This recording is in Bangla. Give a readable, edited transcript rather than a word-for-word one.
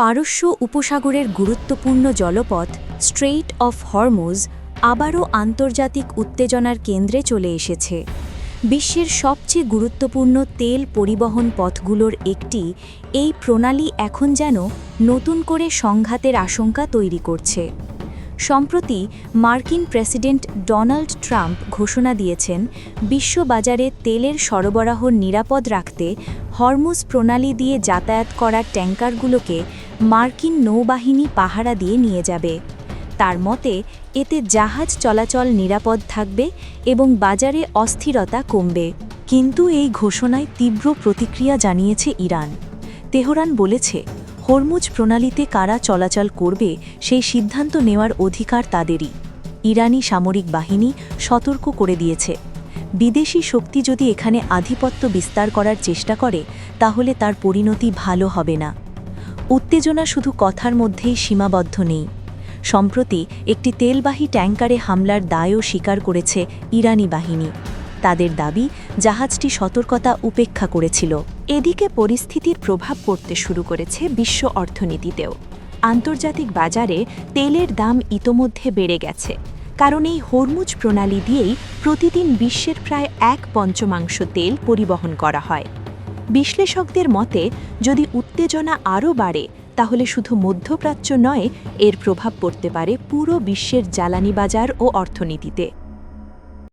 পারস্য উপসাগরের গুরুত্বপূর্ণ জলপথ স্ট্রেইট অফ হরমুজ আবারও আন্তর্জাতিক উত্তেজনার কেন্দ্রে চলে এসেছে। বিশ্বের সবচেয়ে গুরুত্বপূর্ণ তেল পরিবহন পথগুলোর একটি এই প্রণালী এখন যেন নতুন করে সংঘাতের আশঙ্কা তৈরি করছে। সম্প্রতি মার্কিন প্রেসিডেন্ট ডোনাল্ড ট্রাম্প ঘোষণা দিয়েছেন, বিশ্ববাজারে তেলের সরবরাহ নিরাপদ রাখতে হরমুজ প্রণালী দিয়ে যাতায়াত করা ট্যাঙ্কারগুলোকে মার্কিন নৌবাহিনী পাহারা দিয়ে নিয়ে যাবে। তার মতে, এতে জাহাজ চলাচল নিরাপদ থাকবে এবং বাজারে অস্থিরতা কমবে। কিন্তু এই ঘোষণায় তীব্র প্রতিক্রিয়া জানিয়েছে ইরান। তেহরান বলেছে, হরমুজ প্রণালীতে কারা চলাচল করবে সেই সিদ্ধান্ত নেওয়ার অধিকার তাদেরই। ইরানি সামরিক বাহিনী সতর্ক করে দিয়েছে, বিদেশি শক্তি যদি এখানে আধিপত্য বিস্তার করার চেষ্টা করে তাহলে তার পরিণতি ভালো হবে না। উত্তেজনা শুধু কথার মধ্যেই সীমাবদ্ধ নেই। সম্প্রতি একটি তেলবাহী ট্যাঙ্কারে হামলার দায়ও স্বীকার করেছে ইরানি বাহিনী। তাদের দাবি, জাহাজটি সতর্কতা উপেক্ষা করেছিল। এদিকে পরিস্থিতির প্রভাব পড়তে শুরু করেছে বিশ্ব অর্থনীতিতেও। আন্তর্জাতিক বাজারে তেলের দাম ইতোমধ্যে বেড়ে গেছে, কারণ এই হরমুজ প্রণালী দিয়েই প্রতিদিন বিশ্বের প্রায় 1/5 তেল পরিবহন করা হয়। বিশ্লেষকদের মতে, যদি উত্তেজনা আরও বাড়ে তাহলে শুধু মধ্যপ্রাচ্য নয়, এর প্রভাব পড়তে পারে পুরো বিশ্বের জ্বালানি বাজার ও অর্থনীতিতে।